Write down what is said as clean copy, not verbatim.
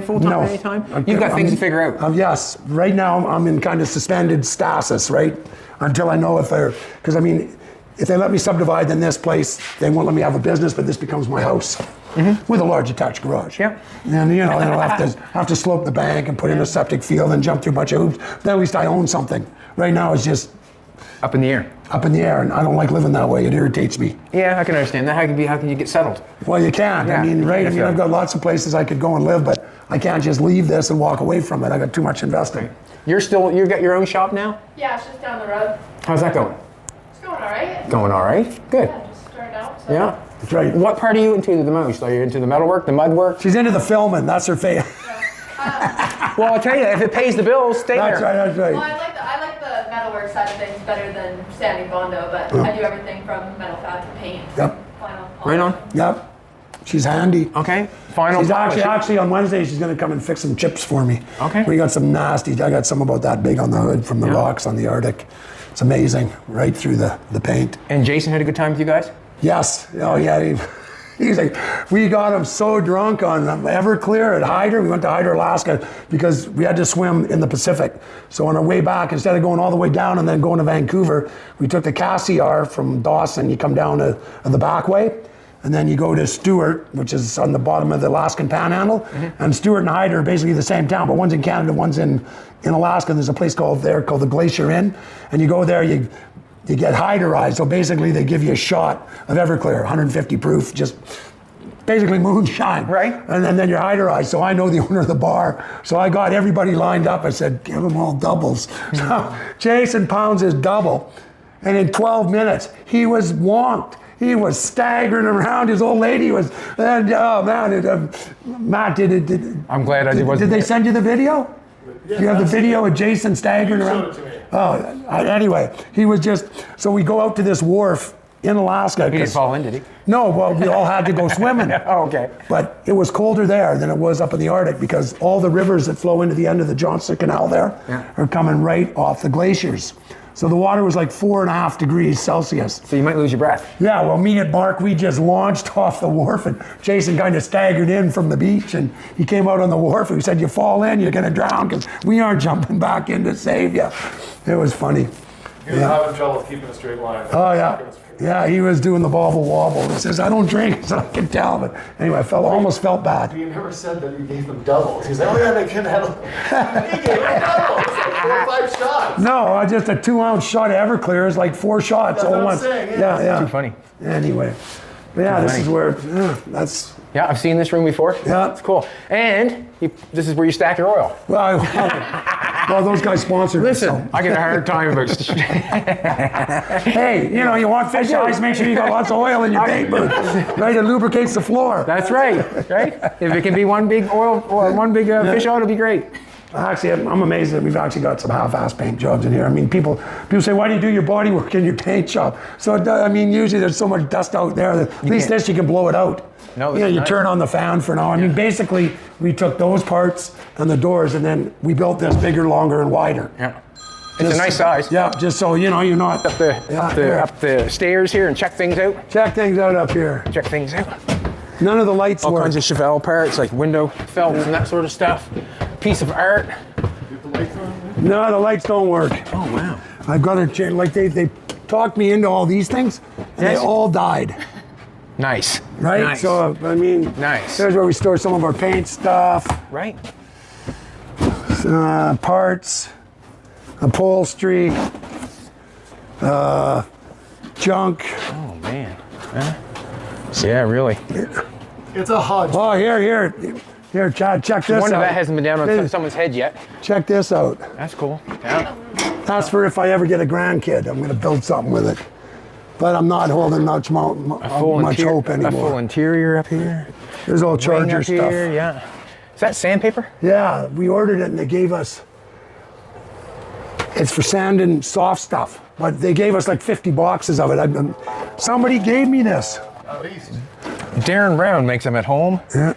full-time No. anytime? You've got things to figure out. Yes. Right now, I'm in kind of suspended status, right? Until I know if they're, because I mean, if they let me subdivide, then this place, they won't let me have a business, but this becomes my house with a large attached garage. Yep. And you know, then I'll have to slope the bank and put in a septic field and jump through a bunch of hoops. Then at least I own something. Right now, it's just Up in the air. up in the air, and I don't like living that way. It irritates me. Yeah, I can understand that. How can you get settled? Well, you can't. Yeah, I mean, you right? can't I mean, feel I've it. got lots of places I could go and live, but I can't just leave this and walk away from it. I got too much investing. You've got your own shop now? Yeah, it's just down the road. How's that going? It's going all right. Going all right. Good. Yeah, just started out. So. Yeah. That's right. What part are you into the most? Are you into the metalwork, the mud work? She's into the filming. That's her favorite. Well, I'll tell you, if it pays the bills, stay That's there. right. That's right. Well, I like the metalwork side of things better than sanding Bondo, but I do everything from metal fab to paint. Yep. Final Right on. polish. Yep. She's handy. Okay. Final She's polish. actually on Wednesday. She's going to come and fix some chips for me. Okay. We got some nasty. I got some about that big on the hood from the rocks on the Arctic. It's amazing, right through the paint. And Jason had a good time with you guys? Yes. Oh yeah. He's like, we got him so drunk on Everclear at Hyder. We went to Hyder, Alaska, because we had to swim in the Pacific. So on our way back, instead of going all the way down and then going to Vancouver, we took the Cassiar from Dawson. You come down to the back way, and then you go to Stewart, which is on the bottom of the Alaskan Panhandle. And Stewart and Hyder are basically the same town, but one's in Canada, one's in Alaska. And there's a place called the Glacier Inn, and you go there, you get Hyderized. So basically, they give you a shot of Everclear, 150 proof, just basically moonshine. Right. And then you're Hyderized. So I know the owner of the bar. So I got everybody lined up. I said, give them all doubles. So Jason pounds his double. And in 12 minutes, he was wonked. He was staggering around. His old lady was, and, oh man, Matt, I'm glad I wasn't Did they there. send you the video? Do you have the video of Jason staggering around? showed it to me. Oh, anyway, he was just, so we go out to this wharf in Alaska. He didn't fall in, did he? No, well, we all had to go swimming. Oh, okay. But it was colder there than it was up in the Arctic because all the rivers that flow into the end of the Johnson Canal there are coming right off the glaciers. So the water was like 4.5 degrees Celsius. So you might lose your breath. Yeah, well, me and Mark, we just launched off the wharf, and Jason kind of staggered in from the beach, and he came out on the wharf, and he said, you fall in, you're going to drown, because we aren't jumping back in to save you. It was funny. He was having trouble keeping a straight line. Oh, yeah. Yeah, he was doing the bobble wobble. He says, I don't drink, so I can tell. But anyway, I almost felt bad. You never said that you gave them doubles. He's like, oh yeah, they can handle. He gave them doubles. It's like 4 or 5 shots. No, just a 2-ounce shot of Everclear is like 4 shots. That's all what I'm once. saying, Yeah, yeah. Too funny. Anyway. But yeah, this funny. is where, that's, Yeah, I've seen this room before. Yeah. It's cool. And this is where you stack your oil. well, well, those guys sponsored us, Listen, so. I get a hard time about Hey, you know, you want fish eyes, make sure you got lots of oil in your paint booth. Right, it lubricates the floor. That's right, right? If it can be one big oil or one big fish oil, it'll be great. Actually, I'm amazed that we've actually got some half-ass paint jobs in here. I mean, people say, why do you do your body work in your paint shop? So, I mean, usually there's so much dust out there that at least this you can blow it out. No, you know, it's you nice. turn on the fan for an hour. I mean, basically, we took those parts and the doors, and then we built this bigger, longer, and wider. Yeah. It's a nice size. Yeah, just so you know, you're not Up the stairs here and check things out. check things out up here. Check things out. None of the lights All work. kinds of Chevelle parts like window felts and that sort of stuff. Piece of art. No, the lights don't work. Oh wow. I've got to change. Like they talked me into all these things, and they Yes. all died. Nice. Right? Nice. So, I mean, Nice. there's where we store some of our paint stuff, Right. parts, upholstery, junk. Oh man. Huh? Yeah, really. It's a hodge. Oh, here, Chad, check this Wonder out. that hasn't been down on someone's head yet. Check this out. That's cool. Yeah. That's for if I ever get a grandkid. I'm going to build something with it. But I'm not holding much hope A full anymore. interior up here. There's all Wing Charger up stuff. here, yeah. Is that sandpaper? Yeah, we ordered it and they gave us, it's for sanding soft stuff, but they gave us like 50 boxes of it. Somebody gave me this. At least. Darren Brown makes them at home. Yeah.